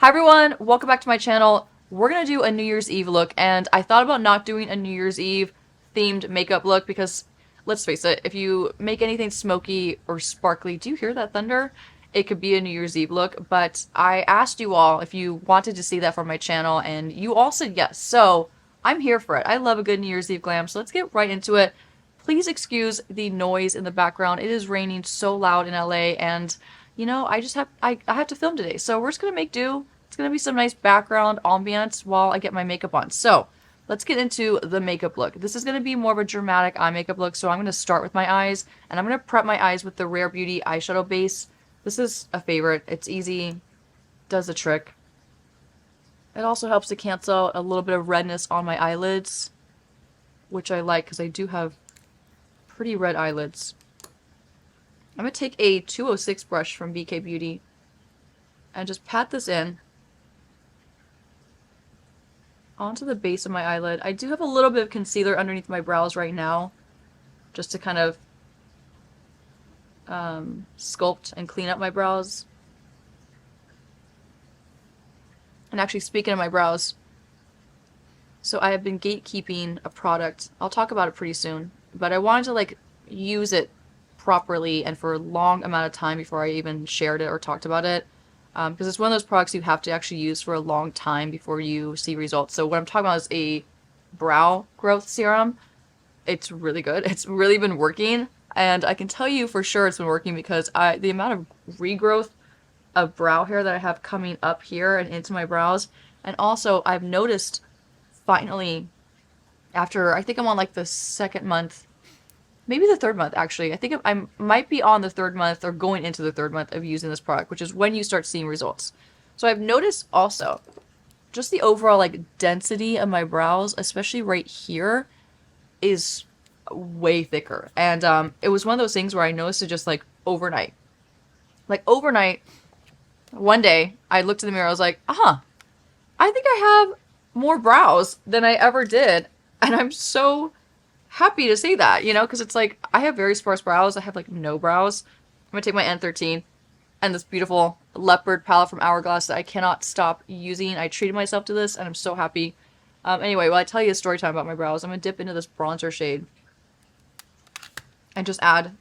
Hi everyone, welcome back to my channel. We're gonna do a New Year's Eve look, and I thought about not doing a New Year's Eve themed makeup look because, let's face it, if you make anything smoky or sparkly, do you hear that thunder? It could be a New Year's Eve look, but I asked you all if you wanted to see that from my channel, and you all said yes, so I'm here for it. I love a good New Year's Eve glam, so let's get right into it. Please excuse the noise in the background. It is raining so loud in LA, and you know, I have to film today, so we're just gonna make do. It's gonna be some nice background ambience while I get my makeup on. So let's get into the makeup look. This is gonna be more of a dramatic eye makeup look, so I'm gonna start with my eyes, and I'm gonna prep my eyes with the Rare Beauty eyeshadow base. This is a favorite. It's easy, does the trick. It also helps to cancel out a little bit of redness on my eyelids, which I like because I do have pretty red eyelids. I'm going to take a 206 brush from BK Beauty and just pat this in onto the base of my eyelid. I do have a little bit of concealer underneath my brows right now, just to kind of sculpt and clean up my brows. And actually, speaking of my brows, so I have been gatekeeping a product. I'll talk about it pretty soon, but I wanted to like use it properly and for a long amount of time before I even shared it or talked about it, because it's one of those products you have to actually use for a long time before you see results. So what I'm talking about is a brow growth serum. It's really good. It's really been working, and I can tell you for sure it's been working because the amount of regrowth of brow hair that I have coming up here and into my brows, and also I've noticed finally after, I think I'm on like the second month, maybe the third month actually. I think I might be on the third month or going into the third month of using this product, which is when you start seeing results. So I've noticed also just the overall like density of my brows, especially right here, is way thicker. And it was one of those things where I noticed it just like overnight. Like overnight, one day I looked in the mirror, I was like, I think I have more brows than I ever did. And I'm so happy to say that, you know, because it's like I have very sparse brows. I have like no brows. I'm gonna take my N13 and this beautiful leopard palette from Hourglass that I cannot stop using. I treated myself to this and I'm so happy. Anyway, while I tell you a story time about my brows, I'm gonna dip into this bronzer shade and just add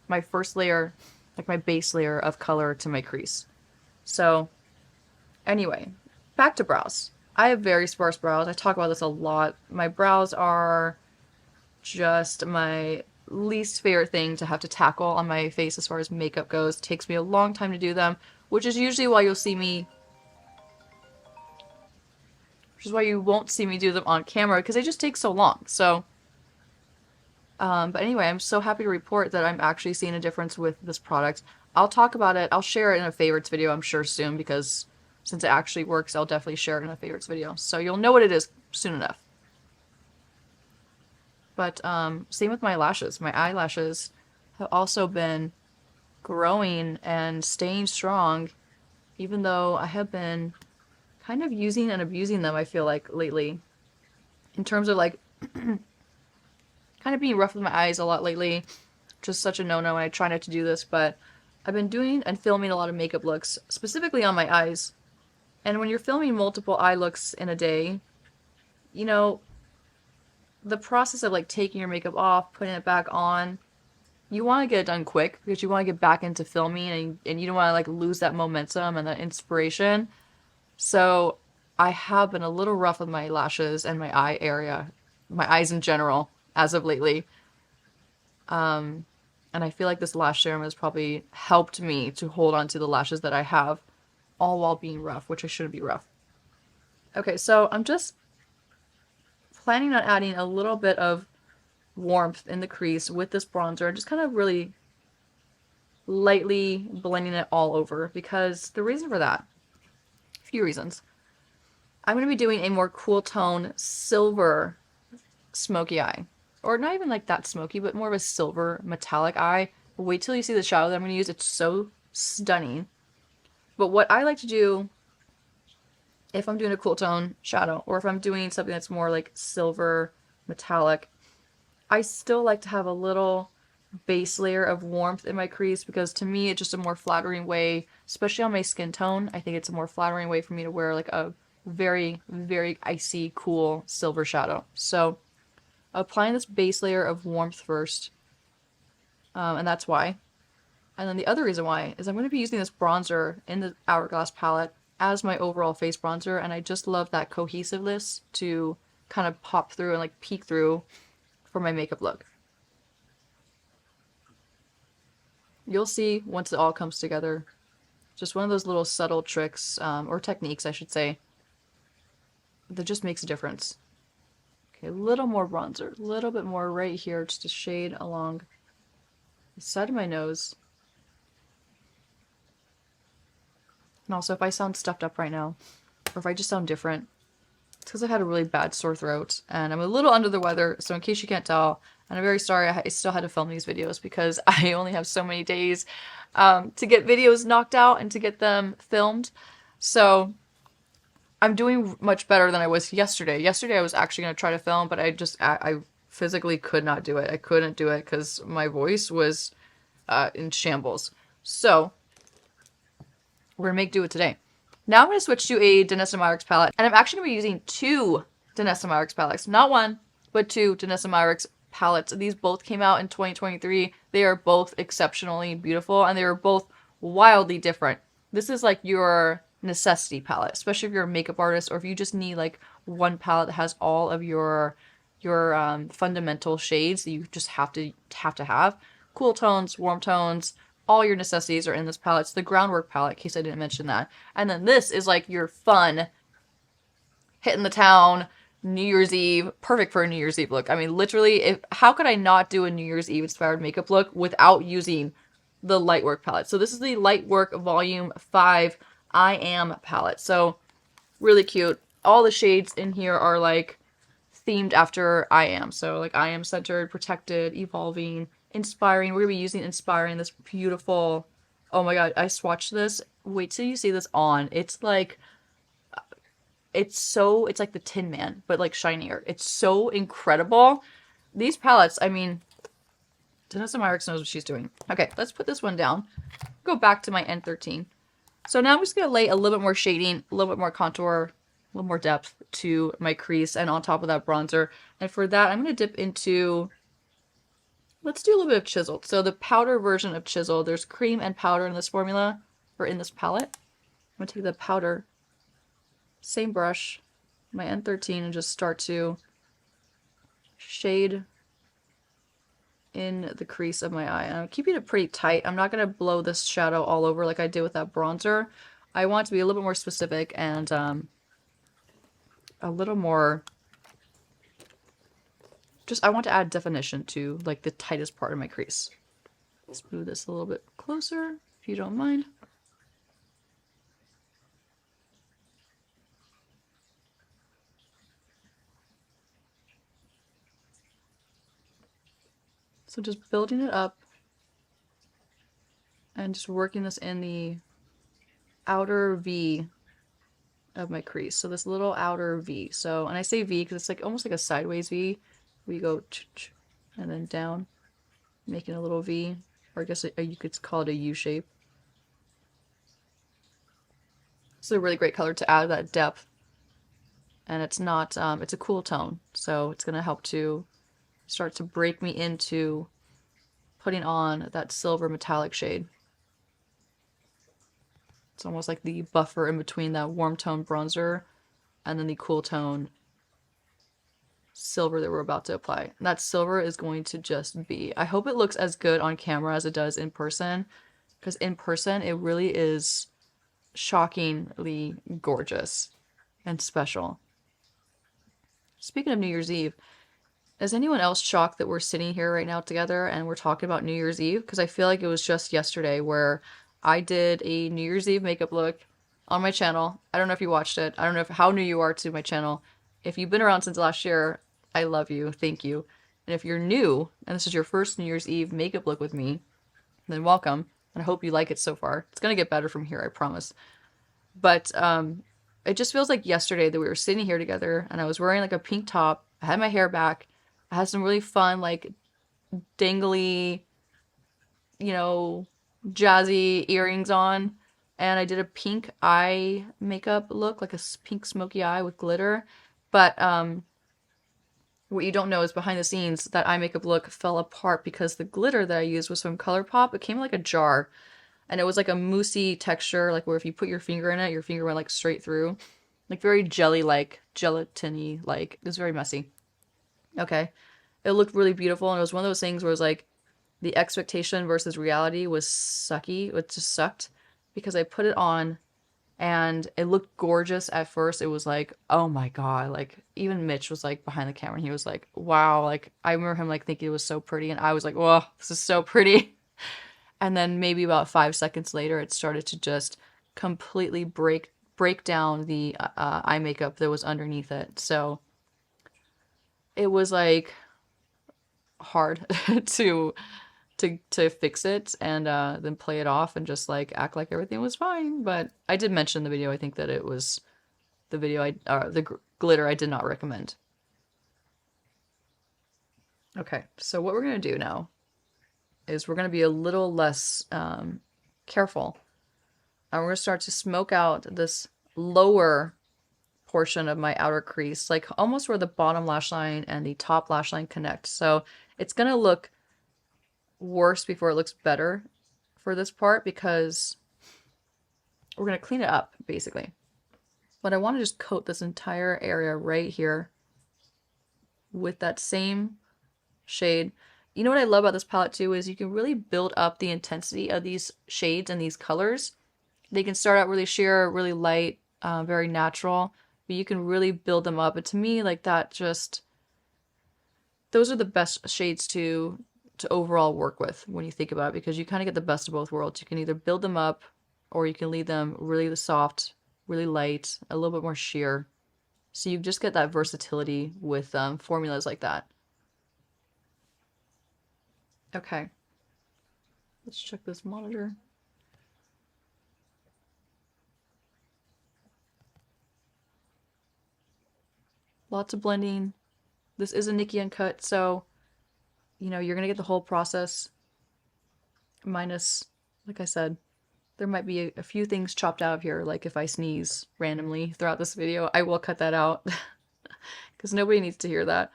my first layer, like my base layer of color to my crease. So anyway, back to brows. I have very sparse brows. I talk about this a lot. My brows are just my least favorite thing to have to tackle on my face as far as makeup goes. It takes me a long time to do them, which is usually why you'll see me, which is why you won't see me do them on camera, because they just take so long. So, but anyway, I'm so happy to report that I'm actually seeing a difference with this product. I'll talk about it. I'll share it in a favorites video, I'm sure, soon, because since it actually works, I'll definitely share it in a favorites video. So you'll know what it is soon enough. But same with my lashes. My eyelashes have also been growing and staying strong, even though I have been kind of using and abusing them, I feel like, lately. In terms of like kind of being rough with my eyes a lot lately. Just such a no-no, and I try not to do this, but I've been doing and filming a lot of makeup looks, specifically on my eyes. And when you're filming multiple eye looks in a day, you know, the process of like taking your makeup off, putting it back on, you want to get it done quick because you want to get back into filming, and you don't want to like lose that momentum and that inspiration. So I have been a little rough with my lashes and my eye area, my eyes in general, as of lately. And I feel like this lash serum has probably helped me to hold on to the lashes that I have, all while being rough, which I shouldn't be rough. Okay, so I'm just planning on adding a little bit of warmth in the crease with this bronzer, just kind of really lightly blending it all over, because the reason for that, a few reasons. I'm going to be doing a more cool tone silver smoky eye, or not even like that smoky, but more of a silver metallic eye. Wait till you see the shadow that I'm going to use. It's so stunning. But what I like to do if I'm doing a cool tone shadow, or if I'm doing something that's more like silver metallic, I still like to have a little base layer of warmth in my crease, because to me it's just a more flattering way, especially on my skin tone. I think it's a more flattering way for me to wear like a very, very icy, cool silver shadow. So applying this base layer of warmth first, and that's why. And then the other reason why is I'm going to be using this bronzer in the Hourglass palette as my overall face bronzer, and I just love that cohesiveness to kind of pop through and like peek through for my makeup look. You'll see once it all comes together. Just one of those little subtle tricks, or techniques, I should say, that just makes a difference. Okay, a little more bronzer, a little bit more right here, just a shade along the side of my nose. And also, if I sound stuffed up right now, or if I just sound different, it's because I had a really bad sore throat, and I'm a little under the weather, so in case you can't tell, and I'm very sorry I still had to film these videos because I only have so many days to get videos knocked out and to get them filmed. So I'm doing much better than I was yesterday. Yesterday I was actually going to try to film, but I physically could not do it. I couldn't do it because my voice was in shambles. So we're going to make do with today. Now I'm going to switch to a Danessa Myricks palette, and I'm actually going to be using two Danessa Myricks palettes. Not one, but two Danessa Myricks palettes. These both came out in 2023. They are both exceptionally beautiful, and they are both wildly different. This is like your necessity palette, especially if you're a makeup artist, or if you just need like one palette that has all of your fundamental shades that you just have to have. Cool tones, warm tones, all your necessities are in this palette. It's the Groundwork palette, in case I didn't mention that. And then this is like your fun, hitting the town, New Year's Eve, perfect for a New Year's Eve look. I mean, literally, how could I not do a New Year's Eve inspired makeup look without using the Lightwork palette? So this is the Lightwork Volume 5 I Am palette. So really cute. All the shades in here are like themed after I Am. So like I Am centered, protected, evolving, inspiring. We're going to be using inspiring, this beautiful, oh my god, I swatched this. Wait till you see this on. It's like, it's like the Tin Man, but like shinier. It's so incredible. These palettes, I mean, Danessa Myricks knows what she's doing. Okay, let's put this one down. Go back to my N13. So now I'm just going to lay a little bit more shading, a little bit more contour, a little more depth to my crease, and on top of that bronzer. And for that, I'm going to dip into, let's do a little bit of chiseled. So the powder version of chiseled, there's cream and powder in this formula, or in this palette. I'm going to take the powder, same brush, my N13, and just start to shade in the crease of my eye. And I'm keeping it pretty tight. I'm not going to blow this shadow all over like I did with that bronzer. I want it to be a little bit more specific and a little more, just, I want to add definition to like the tightest part of my crease. Let's move this a little bit closer, if you don't mind. So just building it up and just working this in the outer V of my crease. So this little outer V. So, and I say V because it's like almost like a sideways V. We go and then down, making a little V, or I guess you could call it a U shape. It's a really great color to add that depth, and it's not, it's a cool tone, so it's going to help to start to break me into putting on that silver metallic shade. It's almost like the buffer in between that warm tone bronzer and then the cool tone silver that we're about to apply. And that silver is going to just be, I hope it looks as good on camera as it does in person, because in person it really is shockingly gorgeous and special. Speaking of New Year's Eve, is anyone else shocked that we're sitting here right now together and we're talking about New Year's Eve? Because I feel like it was just yesterday where I did a New Year's Eve makeup look on my channel. I don't know if you watched it. I don't know how new you are to my channel. If you've been around since last year, I love you. Thank you. And if you're new and this is your first New Year's Eve makeup look with me, then welcome. And I hope you like it so far. It's going to get better from here, I promise. But it just feels like yesterday that we were sitting here together and I was wearing like a pink top. I had my hair back. I had some really fun, like, dangly you know, jazzy earrings on. And I did a pink eye makeup look, like a pink smoky eye with glitter. But what you don't know is behind the scenes, that eye makeup look fell apart because the glitter that I used was from ColourPop. It came in like a jar. And it was like a moussey texture, like where if you put your finger in it, your finger went like straight through. Like very jelly-like, gelatiny like. It was very messy. Okay. It looked really beautiful, and it was one of those things where it was like the expectation versus reality was sucky. It just sucked because I put it on and it looked gorgeous at first. It was like, oh my God. Like, even Mitch was like behind the camera and he was like, wow. Like, I remember him like thinking it was so pretty, and I was like, whoa, this is so pretty. And then maybe about 5 seconds later, it started to just completely break down the eye makeup that was underneath it. So it was like hard to fix it and then play it off and just like act like everything was fine. But I did mention in the video, I think, that it was the video glitter I did not recommend. Okay, so what we're gonna do now is we're gonna be a little less careful, and we're gonna start to smoke out this lower portion of my outer crease, like almost where the bottom lash line and the top lash line connect. So it's gonna look worse before it looks better for this part because we're gonna clean it up basically. But I want to just coat this entire area right here with that same shade. You know what I love about this palette too is you can really build up the intensity of these shades and these colors. They can start out really sheer, really light, very natural, but you can really build them up. And to me, like that, just those are the best shades to overall work with when you think about it, because you kind of get the best of both worlds. You can either build them up or you can leave them really soft, really light, a little bit more sheer. So you just get that versatility with formulas like that. Okay, let's check this monitor. Lots of blending. This is a Nikki Uncut, so you know you're gonna get the whole process. Minus, like I said, there might be a few things chopped out of here, like if I sneeze randomly throughout this video, I will cut that out because nobody needs to hear that.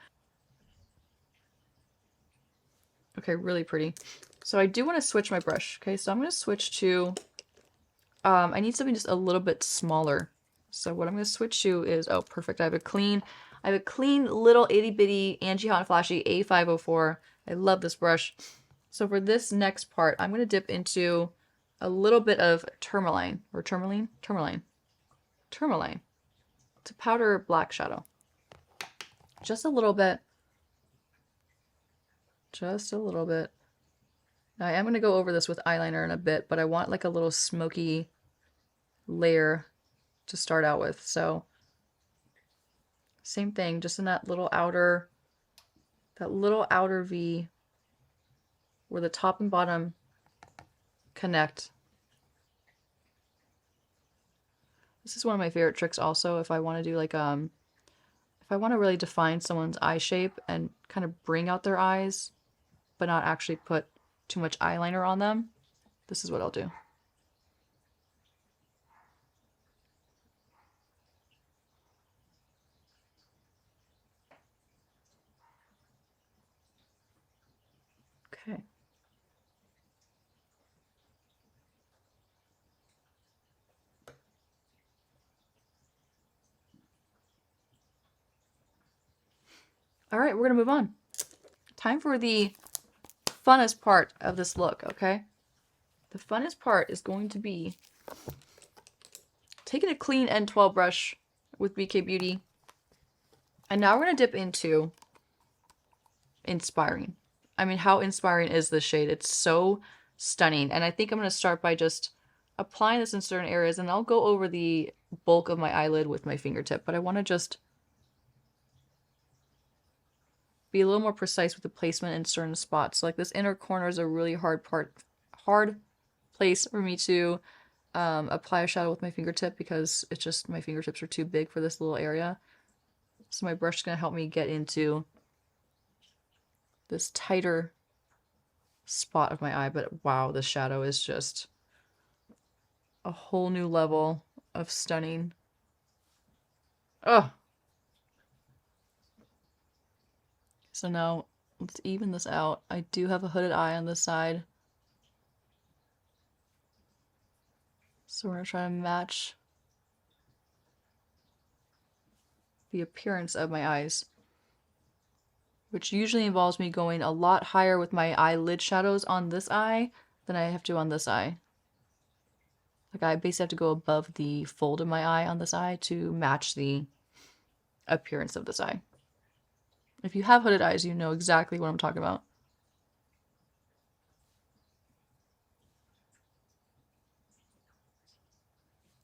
Okay, really pretty. So I do want to switch my brush. Okay, so I'm going to switch to, I need something just a little bit smaller. So what I'm going to switch to is, oh, perfect. I have a clean little itty bitty Angie Hot and Flashy A504. I love this brush. So for this next part, I'm going to dip into a little bit of tourmaline, or tourmaline to powder black shadow. Just a little bit. Just a little bit. Now I am going to go over this with eyeliner in a bit, but I want like a little smoky layer to start out with. So same thing, just in that little outer V where the top and bottom connect. This is one of my favorite tricks also if I want to do like if I want to really define someone's eye shape and kind of bring out their eyes but not actually put too much eyeliner on them. This is what I'll do. Okay. All right, we're gonna move on. Time for the funnest part of this look, okay? The funnest part is going to be taking a clean N12 brush with BK Beauty. And now we're going to dip into Inspiring. I mean, how inspiring is this shade? It's so stunning. And I think I'm going to start by just applying this in certain areas, and I'll go over the bulk of my eyelid with my fingertip, but I want to just be a little more precise with the placement in certain spots. Like this inner corner is a really hard place for me to apply a shadow with my fingertip because it's just, my fingertips are too big for this little area. So my brush is going to help me get into this tighter spot of my eye, but wow, this shadow is just a whole new level of stunning. Oh. So now let's even this out. I do have a hooded eye on this side. So we're gonna try to match the appearance of my eyes, which usually involves me going a lot higher with my eyelid shadows on this eye than I have to on this eye. Like I basically have to go above the fold of my eye on this eye to match the appearance of this eye. If you have hooded eyes, you know exactly what I'm talking about.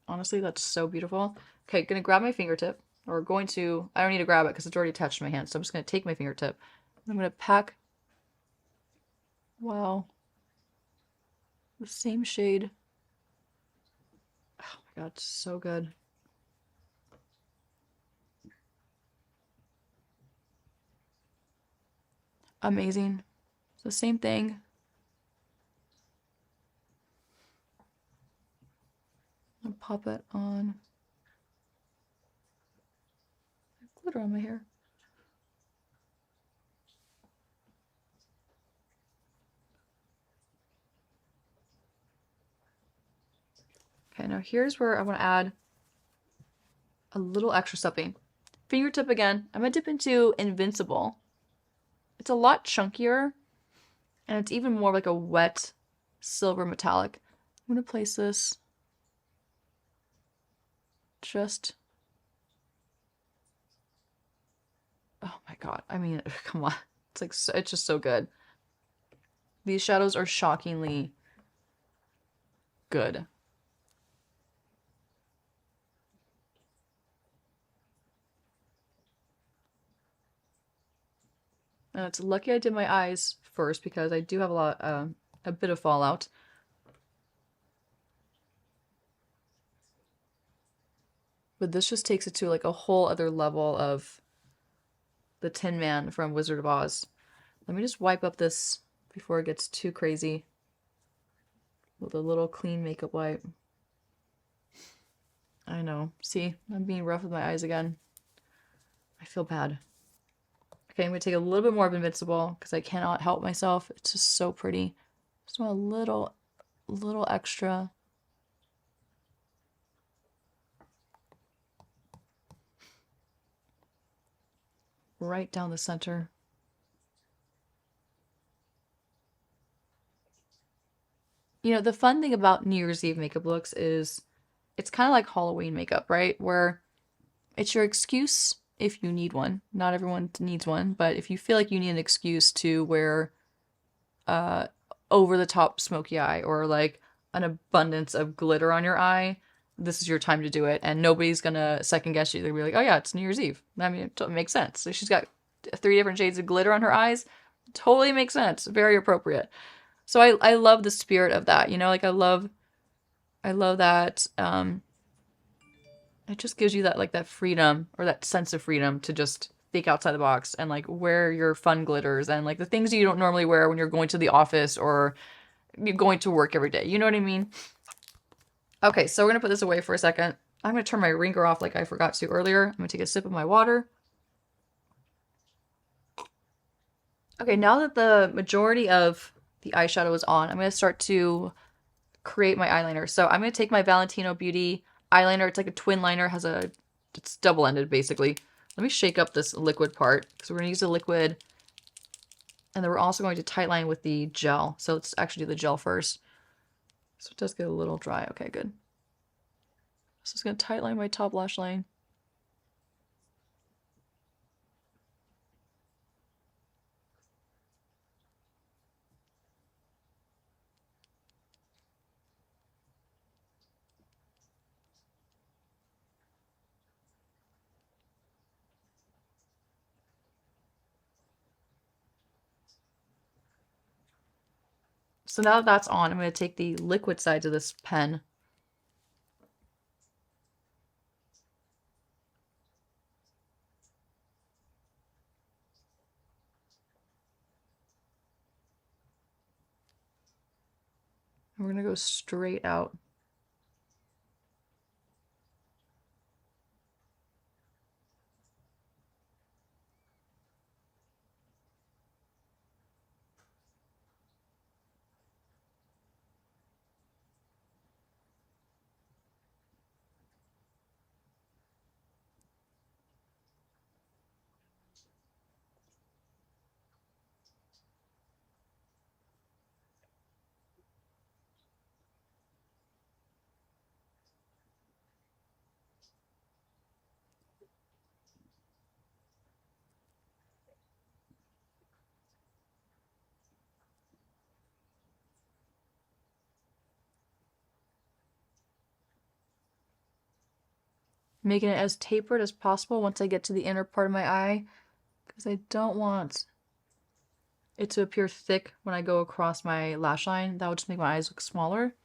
Honestly, that's so beautiful. Okay, gonna grab my fingertip. Or going to, I don't need to grab it because it's already attached to my hand. So I'm just gonna take my fingertip. I'm gonna pack, wow, the same shade. Oh my god, so good. Amazing. It's the same thing. I'll pop it on. Glitter on my hair. Okay, now here's where I want to add a little extra something. Fingertip again. I'm going to dip into Invincible. It's a lot chunkier, and it's even more like a wet silver metallic. I'm going to place this just... Oh my god. I mean, come on. It's like, it's just so good. These shadows are shockingly good. And it's lucky I did my eyes first because I do have a bit of fallout. But this just takes it to like a whole other level of the Tin Man from Wizard of Oz. Let me just wipe up this before it gets too crazy with a little clean makeup wipe. I know. See, I'm being rough with my eyes again. I feel bad. Okay, I'm going to take a little bit more of Invincible because I cannot help myself. It's just so pretty. Just want a little extra. Right down the center. You know, the fun thing about New Year's Eve makeup looks is it's kind of like Halloween makeup, right? Where it's your excuse if you need one. Not everyone needs one, but if you feel like you need an excuse to wear over the top smoky eye or like an abundance of glitter on your eye, this is your time to do it. And nobody's gonna second guess you. They'll be like, oh yeah, it's New Year's Eve. I mean, it makes sense. So she's got 3 different shades of glitter on her eyes. Totally makes sense. Very appropriate. So I love the spirit of that, you know, like I love that it just gives you that like that freedom or that sense of freedom to just think outside the box and like wear your fun glitters and like the things you don't normally wear when you're going to the office or you're going to work every day. You know what I mean? Okay, so we're gonna put this away for a second. I'm gonna turn my ringer off like I forgot to earlier. I'm gonna take a sip of my water. Okay, now that the majority of the eyeshadow is on, I'm gonna start to create my eyeliner. So I'm going to take my Valentino Beauty eyeliner. It's like a twin liner. It's double-ended basically. Let me shake up this liquid part because we're going to use the liquid and then we're also going to tightline with the gel. So let's actually do the gel first. So it does get a little dry. Okay, good. So it's going to tightline my top lash line. So now that that's on, I'm going to take the liquid sides of this pen. We're gonna go straight out. Making it as tapered as possible once I get to the inner part of my eye, because I don't want it to appear thick when I go across my lash line. That would just make my eyes look smaller.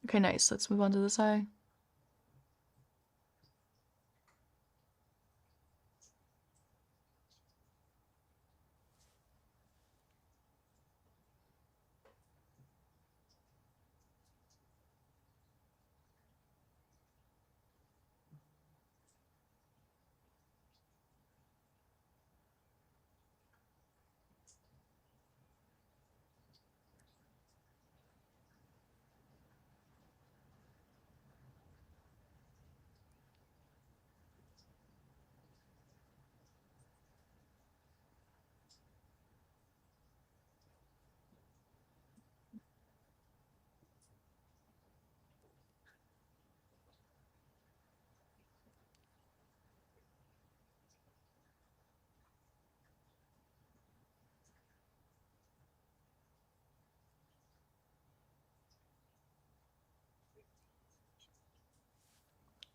Okay, nice. Let's move on to this eye.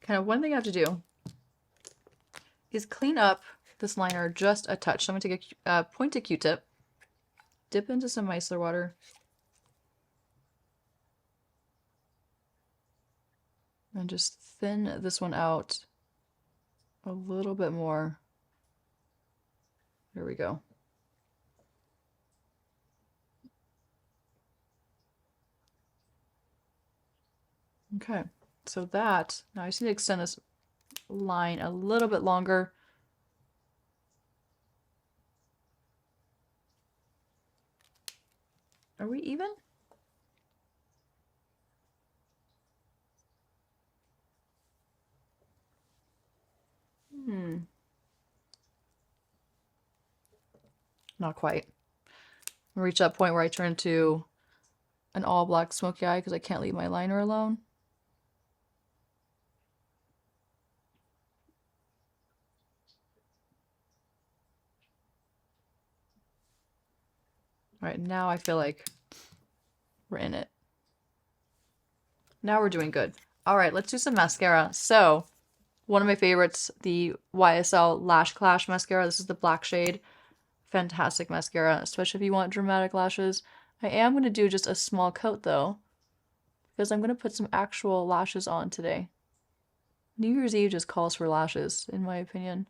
Kind of one thing I have to do is clean up this liner just a touch. So I'm going to take a pointed Q-tip, dip into some micellar water, and just thin this one out a little bit more. There we go. Okay, so that, now I just need to extend this line a little bit longer. Are we even? Not quite. I reach that point where I turn to an all black smoky eye because I can't leave my liner alone. All right, now I feel like we're in it. Now we're doing good. All right, let's do some mascara. So, one of my favorites, the YSL Lash Clash mascara. This is the black shade. Fantastic mascara, especially if you want dramatic lashes. I am going to do just a small coat though, because I'm going to put some actual lashes on today. New Year's Eve just calls for lashes, in my opinion.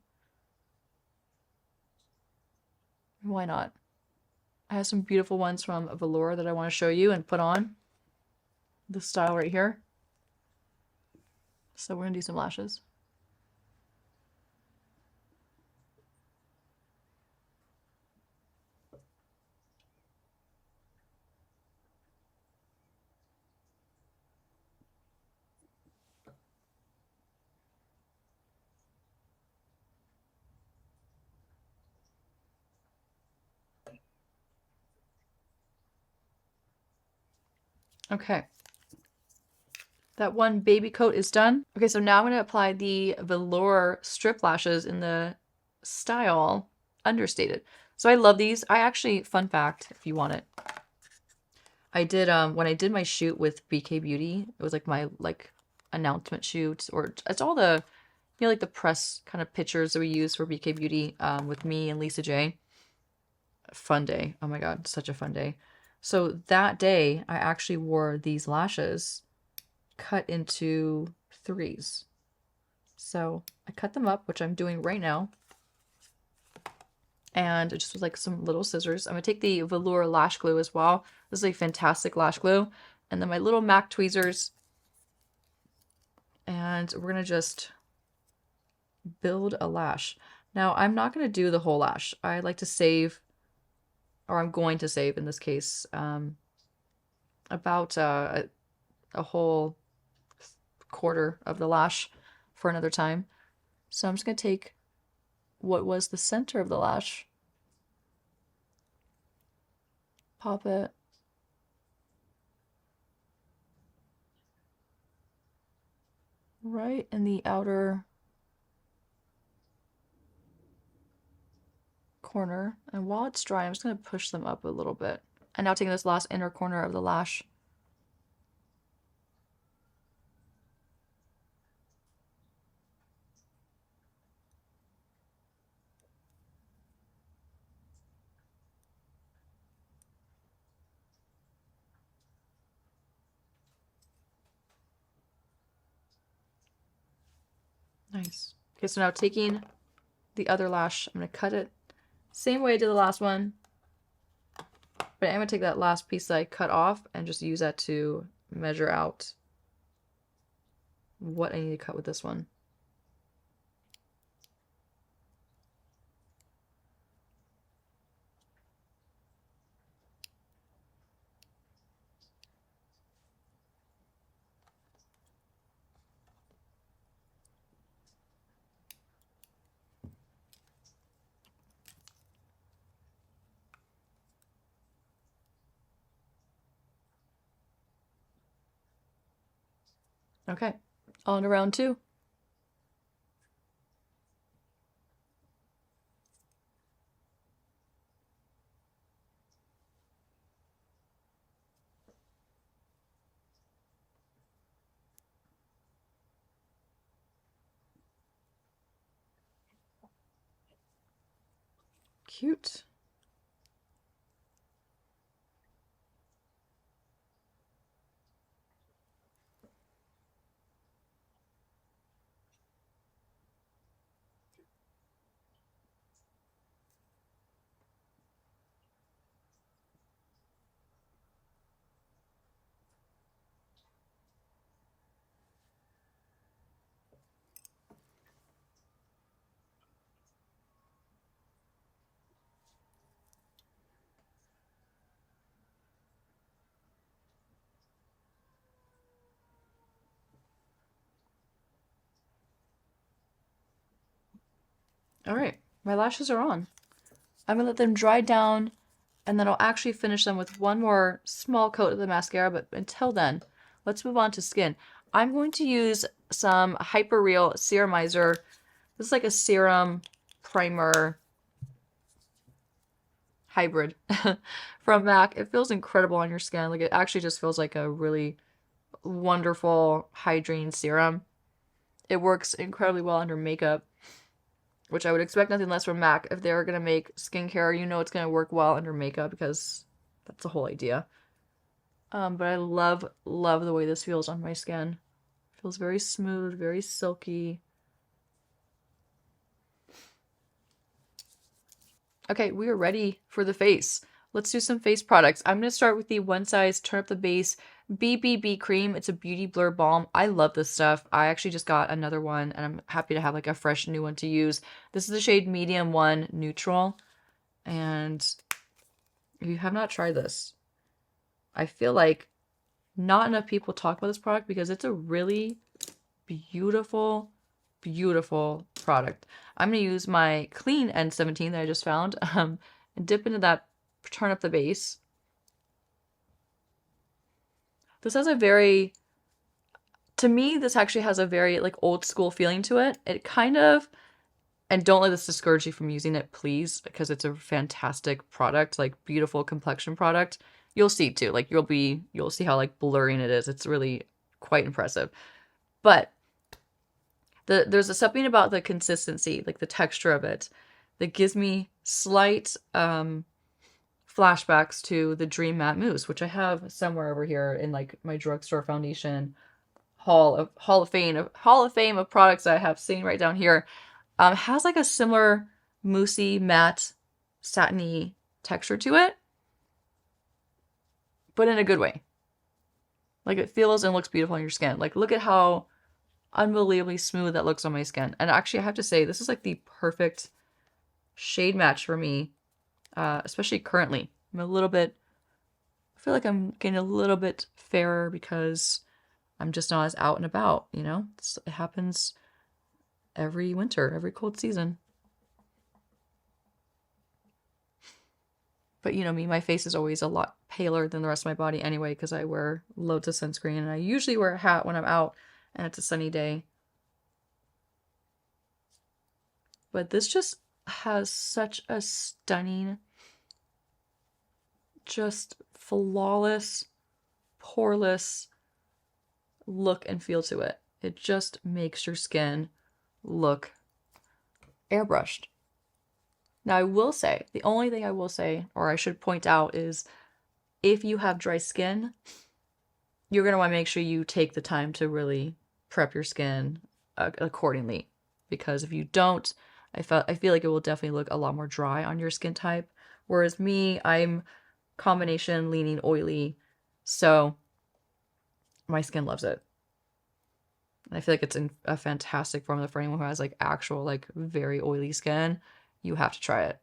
Why not? I have some beautiful ones from Velour that I want to show you and put on. This style right here. So we're going to do some lashes. Okay. That one baby coat is done. Okay, so now I'm going to apply the Velour strip lashes in the style Understated. So I love these. I actually, fun fact, if you want it, I did, when I did my shoot with BK Beauty, it was like my, announcement shoot, or it's all the, you know, like the press kind of pictures that we use for BK Beauty, with me and Lisa J. Fun day. Oh my God, such a fun day. So that day, I actually wore these lashes cut into threes. So I cut them up, which I'm doing right now. And just with like some little scissors. I'm gonna take the velour lash glue as well. This is a fantastic lash glue. And then my little MAC tweezers. And we're gonna just build a lash. Now I'm not gonna do the whole lash. I like to save, or I'm going to save in this case, about a whole quarter of the lash for another time. So I'm just gonna take what was the center of the lash, pop it, right in the outer corner, and while it's dry, I'm just going to push them up a little bit. And now taking this last inner corner of the lash. Nice. Okay, so now taking the other lash, I'm going to cut it same way I did the last one, but I'm going to take that last piece that I cut off and just use that to measure out what I need to cut with this one. Okay, on to round two. Cute. All right, my lashes are on. I'm gonna let them dry down, and then I'll actually finish them with one more small coat of the mascara, but until then, let's move on to skin. I'm going to use some Hyper Real Serumizer. This is like a serum primer hybrid from MAC. It feels incredible on your skin. Like, it actually just feels like a really wonderful hydrating serum. It works incredibly well under makeup, which I would expect nothing less from MAC. If they're going to make skincare, you know it's going to work well under makeup because that's the whole idea. But I love the way this feels on my skin. It feels very smooth, very silky. Okay, we are ready for the face. Let's do some face products. I'm going to start with the One Size Turn Up the Base BBB Cream. It's a beauty blur balm. I love this stuff. I actually just got another one, and I'm happy to have like a fresh new one to use. This is the shade Medium 1 Neutral. And if you have not tried this, I feel like not enough people talk about this product because it's a really beautiful product. I'm going to use my clean N17 that I just found and dip into that, turn up the base. This has a very, to me, this actually has a very like old school feeling to it. It kind of, and don't let this discourage you from using it, please, because it's a fantastic product, like beautiful complexion product. You'll see too, like you'll see how like blurring it is. It's really quite impressive. But there's something about the consistency, like the texture of it, that gives me slight flashbacks to the Dream Matte Mousse, which I have somewhere over here in like my drugstore foundation Hall of Fame of products that I have sitting right down here. Has like a similar moussey, matte, satiny texture to it, but in a good way. Like it feels and looks beautiful on your skin. Like look at how unbelievably smooth that looks on my skin. And actually I have to say this is like the perfect shade match for me, especially currently. I feel like I'm getting a little bit fairer because I'm just not as out and about, you know? It happens every winter, every cold season. But you know me, my face is always a lot paler than the rest of my body anyway because I wear loads of sunscreen and I usually wear a hat when I'm out and it's a sunny day. But this just has such a stunning, just flawless, poreless look and feel to it. It just makes your skin look airbrushed. Now I will say, the only thing I will say, or I should point out, is if you have dry skin, you're going to want to make sure you take the time to really prep your skin accordingly. Because if you don't, I feel like it will definitely look a lot more dry on your skin type. Whereas me, I'm combination leaning oily, so my skin loves it. And I feel like it's a fantastic formula for anyone who has like actual like very oily skin. You have to try it.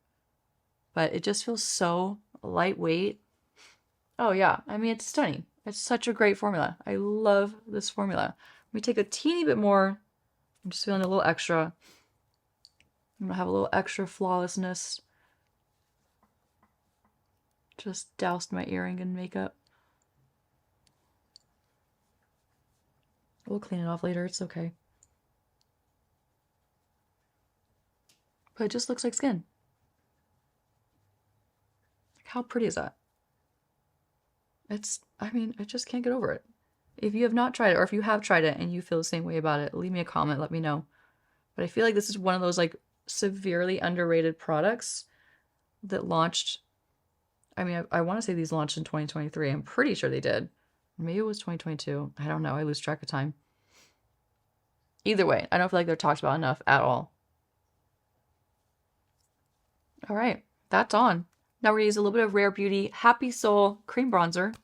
But it just feels so lightweight. Oh yeah, I mean it's stunning. It's such a great formula. I love this formula. Let me take a teeny bit more. I'm just feeling a little extra. I'm gonna have a little extra flawlessness. Just doused my earring in makeup. We'll clean it off later, it's okay. But it just looks like skin. Like, how pretty is that? I mean, I just can't get over it. If you have not tried it, or if you have tried it and you feel the same way about it, leave me a comment, let me know. But I feel like this is one of those like severely underrated products that launched. I mean, I want to say these launched in 2023. I'm pretty sure they did. Maybe it was 2022. I don't know. I lose track of time. Either way, I don't feel like they're talked about enough at all. All right, that's on. Now we're going to use a little bit of Rare Beauty Happy Soul Cream Bronzer.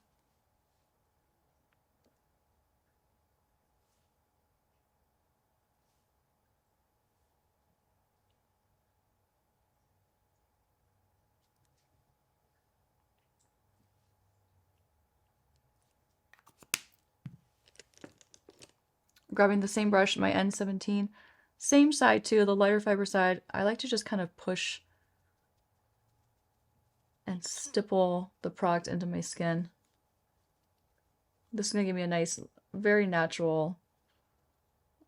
Grabbing the same brush, my N17. Same side too, the lighter fiber side. I like to just kind of push and stipple the product into my skin. This is going to give me a nice, very natural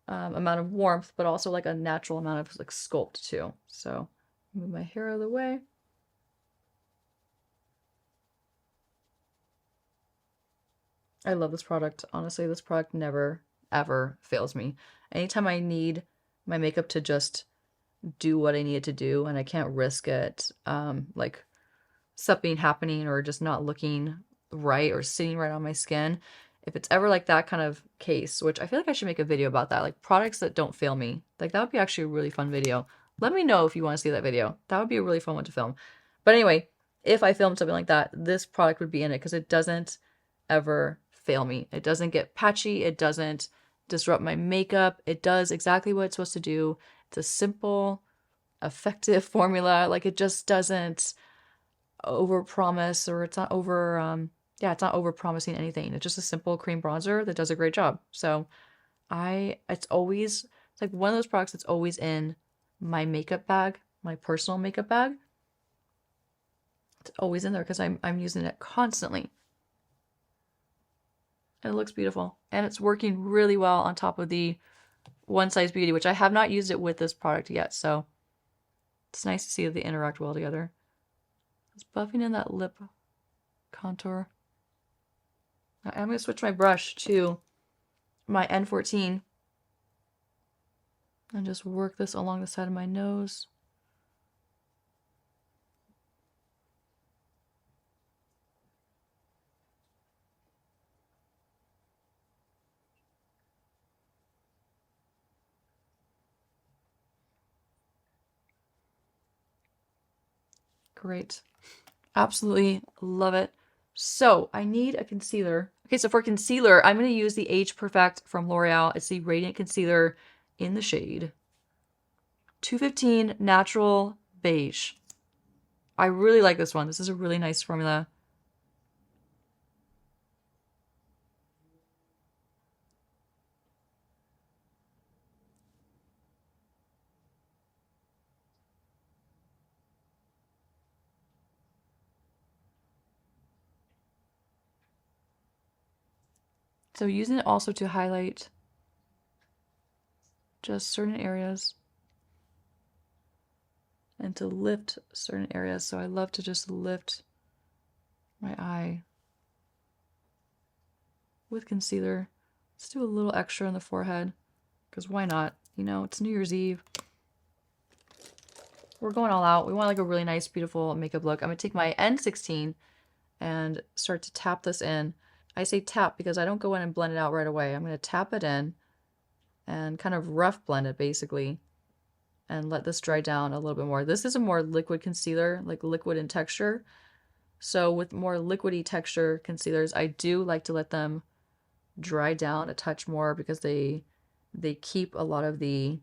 amount of warmth, but also like a natural amount of like sculpt too. So move my hair out of the way. I love this product. Honestly, this product never, ever fails me. Anytime I need my makeup to just do what I need it to do and I can't risk it, like something happening or just not looking right or sitting right on my skin. If it's ever like that kind of case, which I feel like I should make a video about that, like products that don't fail me. Like that would be actually a really fun video. Let me know if you want to see that video. That would be a really fun one to film. But anyway, if I filmed something like that, this product would be in it because it doesn't ever fail me. It doesn't get patchy. It doesn't disrupt my makeup. It does exactly what it's supposed to do. It's a simple, effective formula. Like it just doesn't overpromise, or it's not it's not over promising anything. It's just a simple cream bronzer that does a great job. So it's like one of those products that's always in my makeup bag, my personal makeup bag. It's always in there because I'm using it constantly. And it looks beautiful. And it's working really well on top of the One Size Beauty, which I have not used it with this product yet. So it's nice to see that they interact well together. It's buffing in that lip contour. I'm going to switch my brush to my N14 and just work this along the side of my nose. Great. Absolutely love it. So I need a concealer. Okay, so for concealer, I'm going to use the Age Perfect from L'Oreal. It's the Radiant Concealer in the shade 215 Natural Beige. I really like this one. This is a really nice formula. So using it also to highlight just certain areas and to lift certain areas. So I love to just lift my eye with concealer. Let's do a little extra on the forehead because why not? You know, it's New Year's Eve. We're going all out. We want like a really nice, beautiful makeup look. I'm going to take my N16 and start to tap this in. I say tap because I don't go in and blend it out right away. I'm going to tap it in and kind of rough blend it basically and let this dry down a little bit more. This is a more liquid concealer, like liquid in texture. So with more liquidy texture concealers, I do like to let them dry down a touch more because they keep a lot of the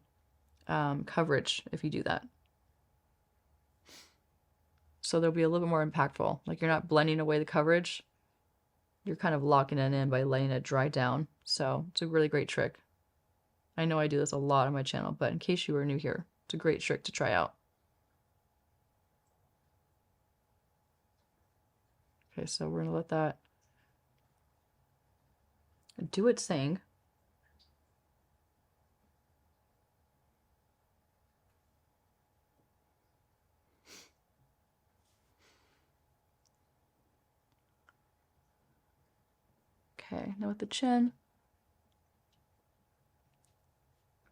coverage if you do that. So they'll be a little bit more impactful. Like you're not blending away the coverage. You're kind of locking it in by letting it dry down. So it's a really great trick. I know I do this a lot on my channel, but in case you were new here, it's a great trick to try out. Okay, so we're gonna let that do its thing. Okay, now with the chin.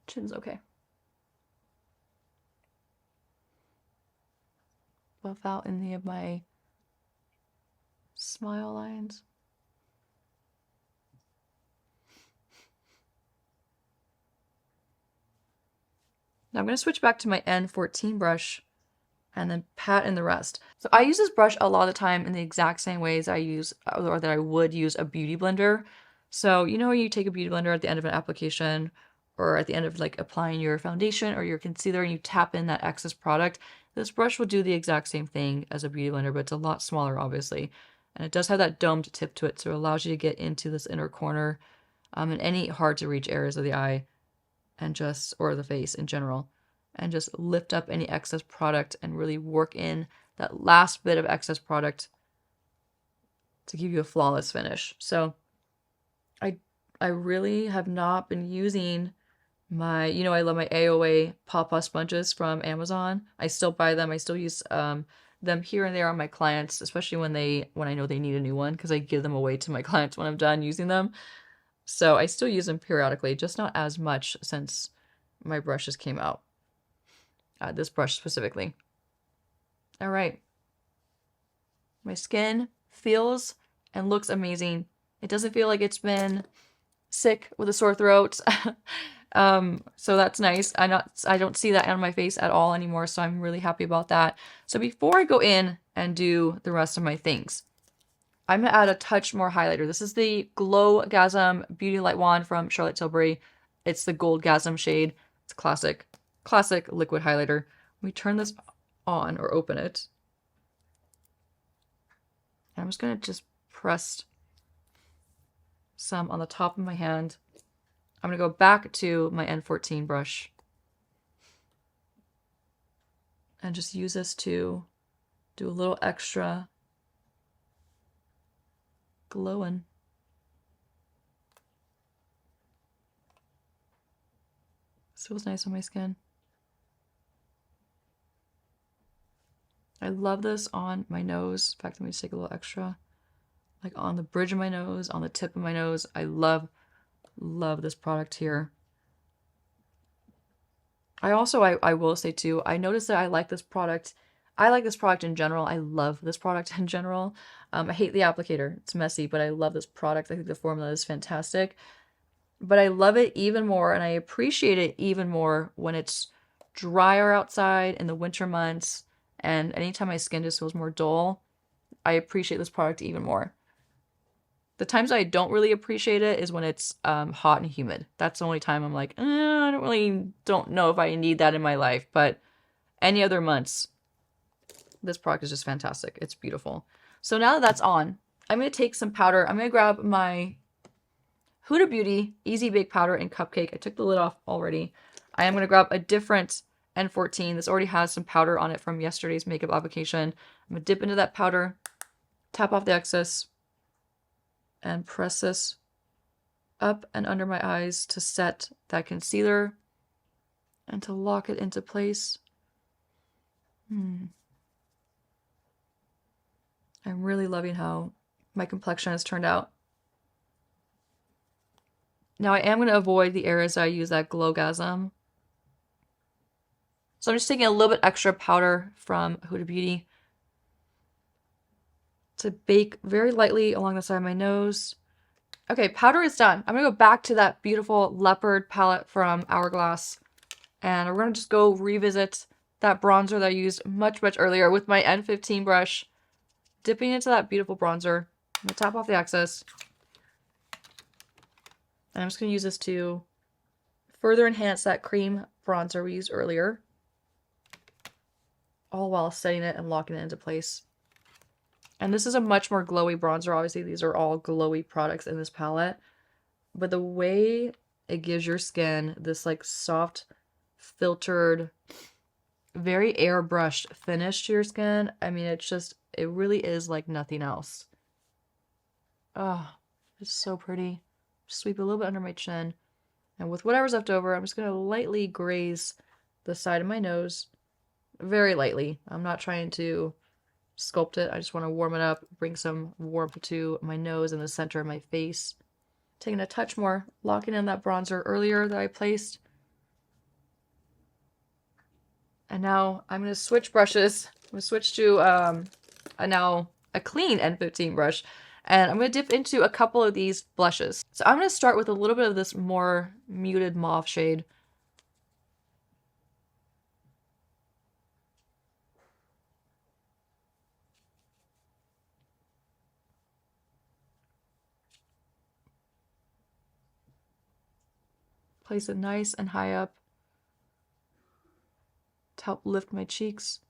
Chin's okay. Buff out any of my smile lines. Now I'm going to switch back to my N14 brush and then pat in the rest. So I use this brush a lot of the time in the exact same ways I use or that I would use a beauty blender. So you know you take a beauty blender at the end of an application or at the end of like applying your foundation or your concealer and you tap in that excess product. This brush will do the exact same thing as a beauty blender, but it's a lot smaller obviously. And it does have that domed tip to it, so it allows you to get into this inner corner and any hard to reach areas of the eye and just, or the face in general, and just lift up any excess product and really work in that last bit of excess product to give you a flawless finish. So I really have not been using my, you know, I love my AOA Pawpaw sponges from Amazon. I still buy them. I still use them here and there on my clients, especially when I know they need a new one, because I give them away to my clients when I'm done using them. So I still use them periodically, just not as much since my brushes came out. This brush specifically. All right. My skin feels and looks amazing. It doesn't feel like it's been sick with a sore throat. So that's nice. I don't see that on my face at all anymore, so I'm really happy about that. So before I go in and do the rest of my things, I'm gonna add a touch more highlighter. This is the Glow Gasm Beauty Light Wand from Charlotte Tilbury. It's the Gold Gasm shade. It's classic liquid highlighter. We turn this on or open it. And I'm just gonna just press some on the top of my hand. I'm gonna go back to my N14 brush and just use this to do a little extra glowing. This feels nice on my skin. I love this on my nose. In fact, let me just take a little extra. Like on the bridge of my nose, on the tip of my nose. I love this product here. I will say too, I noticed that I like this product. I like this product in general. I love this product in general. I hate the applicator. It's messy, but I love this product. I think the formula is fantastic. But I love it even more and I appreciate it even more when it's drier outside in the winter months And anytime my skin just feels more dull, I appreciate this product even more. The times I don't really appreciate it is when it's hot and humid. That's the only time I'm like, I don't know if I need that in my life. But any other months, this product is just fantastic. It's beautiful. So now that that's on, I'm going to take some powder. I'm going to grab my Huda Beauty Easy Bake Powder in Cupcake. I took the lid off already. I am going to grab a different N14. This already has some powder on it from yesterday's makeup application. I'm going to dip into that powder, tap off the excess, and press this up and under my eyes to set that concealer and to lock it into place. I'm really loving how my complexion has turned out. Now I am going to avoid the areas I use that Glowgasm. So I'm just taking a little bit extra powder from Huda Beauty to bake very lightly along the side of my nose. Okay, powder is done. I'm going to go back to that beautiful leopard palette from Hourglass. And we're going to just go revisit that bronzer that I used much earlier with my N15 brush. Dipping into that beautiful bronzer. I'm going to tap off the excess. And I'm just going to use this to further enhance that cream bronzer we used earlier. All while setting it and locking it into place. And this is a much more glowy bronzer. Obviously, these are all glowy products in this palette. But the way it gives your skin this like soft, filtered, very airbrushed finish to your skin. I mean, it really is like nothing else. Oh, it's so pretty. Sweep a little bit under my chin. And with whatever's left over, I'm just going to lightly graze the side of my nose. Very lightly. I'm not trying to sculpt it. I just want to warm it up, bring some warmth to my nose and the center of my face. Taking a touch more, locking in that bronzer earlier that I placed. And now I'm going to switch brushes. I'm going to switch to a clean N15 brush. And I'm going to dip into a couple of these blushes. So I'm going to start with a little bit of this more muted mauve shade. Place it nice and high up to help lift my cheeks.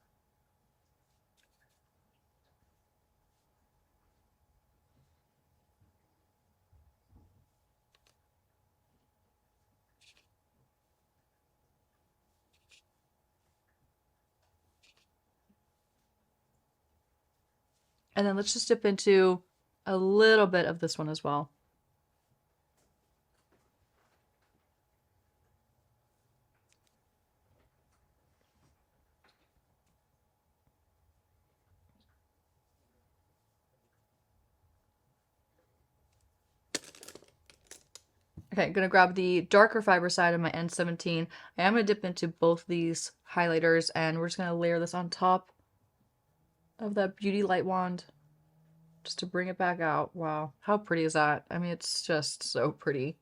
And then let's just dip into a little bit of this one as well. Okay, I'm going to grab the darker fiber side of my N17. I am going to dip into both these highlighters, and we're just going to layer this on top of that Beauty Light Wand just to bring it back out. Wow, how pretty is that? I mean, it's just so pretty.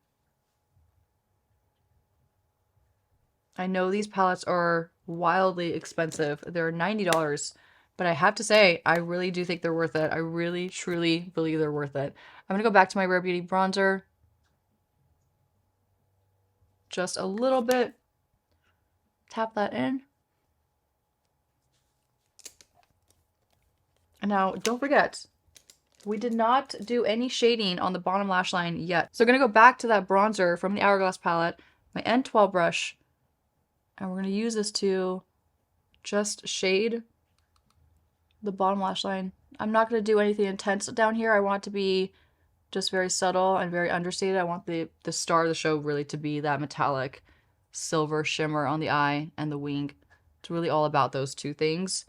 I know these palettes are wildly expensive. They're $90, but I have to say, I really do think they're worth it. I really, truly believe they're worth it. I'm going to go back to my Rare Beauty bronzer. Just a little bit. Tap that in. And now, don't forget, we did not do any shading on the bottom lash line yet. So we're going to go back to that bronzer from the Hourglass palette, my N12 brush, and we're going to use this to just shade the bottom lash line. I'm not going to do anything intense down here. I want it to be just very subtle and very understated. I want the star of the show really to be that metallic silver shimmer on the eye and the wing. It's really all about those two things.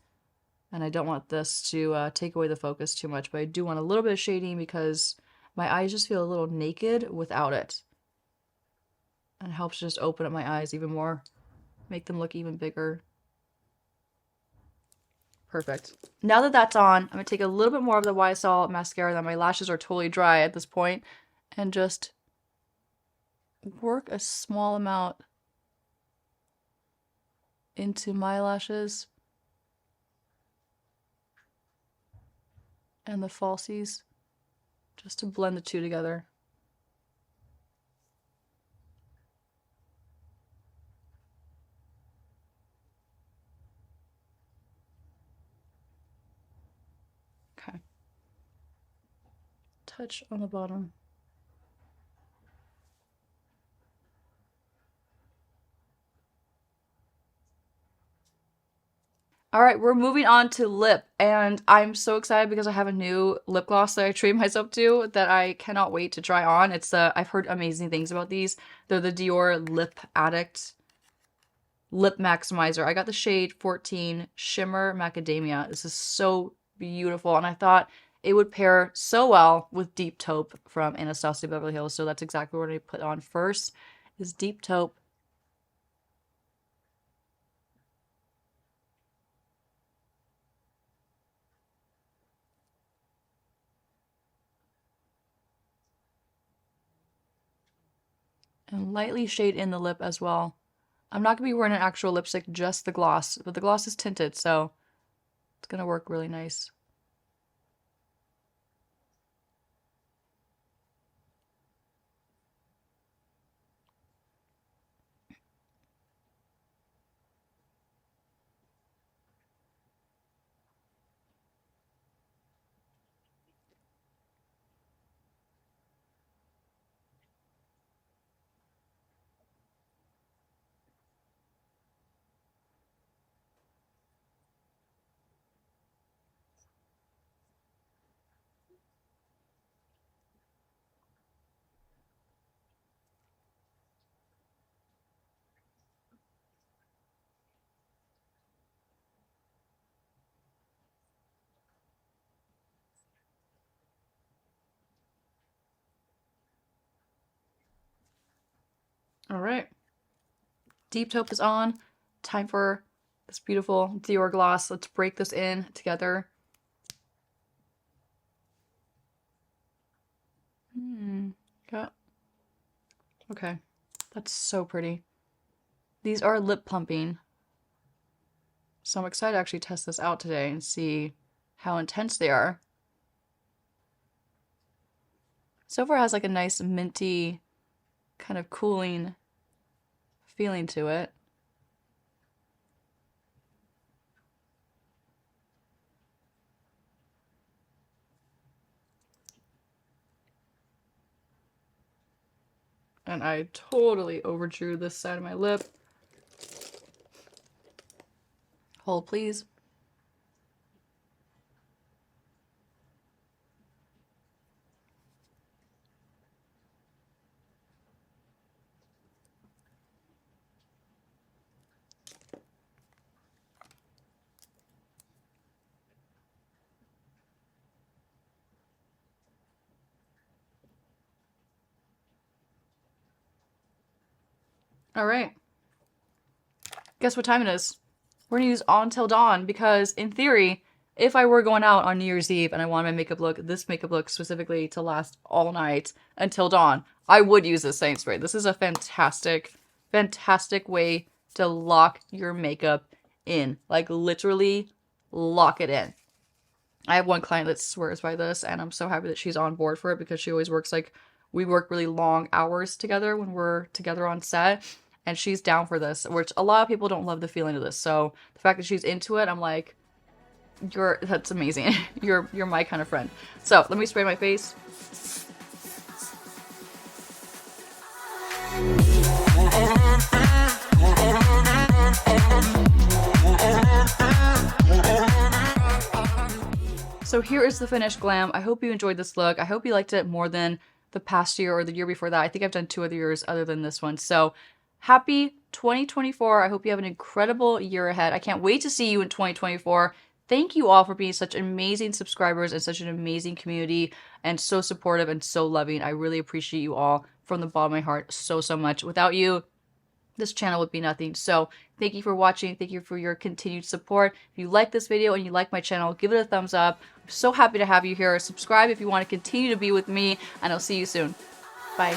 And I don't want this to take away the focus too much, but I do want a little bit of shading because my eyes just feel a little naked without it. And it helps just open up my eyes even more, make them look even bigger. Perfect. Now that that's on, I'm going to take a little bit more of the YSL mascara that my lashes are totally dry at this point and just work a small amount into my lashes. and the falsies, just to blend the two together. Okay. Touch on the bottom. All right, we're moving on to lip, and I'm so excited because I have a new lip gloss that I treat myself to that I cannot wait to try on. It's I've heard amazing things about these. They're the Dior Lip Addict Lip Maximizer. I got the shade 14 Shimmer Macadamia. This is so beautiful, and I thought it would pair so well with Deep Taupe from Anastasia Beverly Hills, so that's exactly what I put on first, is Deep Taupe. And lightly shade in the lip as well. I'm not going to be wearing an actual lipstick, just the gloss, but the gloss is tinted, so it's going to work really nice. All right. Deep Taupe is on. Time for this beautiful Dior gloss. Let's break this in together. Yeah. Okay. That's so pretty. These are lip plumping. So I'm excited to actually test this out today and see how intense they are. So far it has like a nice minty, kind of cooling feeling to it. And I totally overdrew this side of my lip. Hold, please. All right. Guess what time it is? We're gonna use On Till Dawn because, in theory, if I were going out on New Year's Eve and I wanted my makeup look, this makeup look specifically to last all night until dawn, I would use this setting spray. This is a fantastic, fantastic way to lock your makeup in. Like, literally lock it in. I have one client that swears by this, and I'm so happy that she's on board for it because she always works like, we work really long hours together when we're together on set, and she's down for this, which a lot of people don't love the feeling of this. So the fact that she's into it, I'm like, that's amazing. You're my kind of friend. So let me spray my face. So here is the finished glam. I hope you enjoyed this look. I hope you liked it more than the past year or the year before that. I think I've done 2 other years other than this one. So happy 2024. I hope you have an incredible year ahead. I can't wait to see you in 2024. Thank you all for being such amazing subscribers and such an amazing community and so supportive and so loving. I really appreciate you all from the bottom of my heart so, so much. Without you, this channel would be nothing. So thank you for watching. Thank you for your continued support. If you like this video and you like my channel, give it a thumbs up. I'm so happy to have you here. Subscribe if you want to continue to be with me, and I'll see you soon. Bye.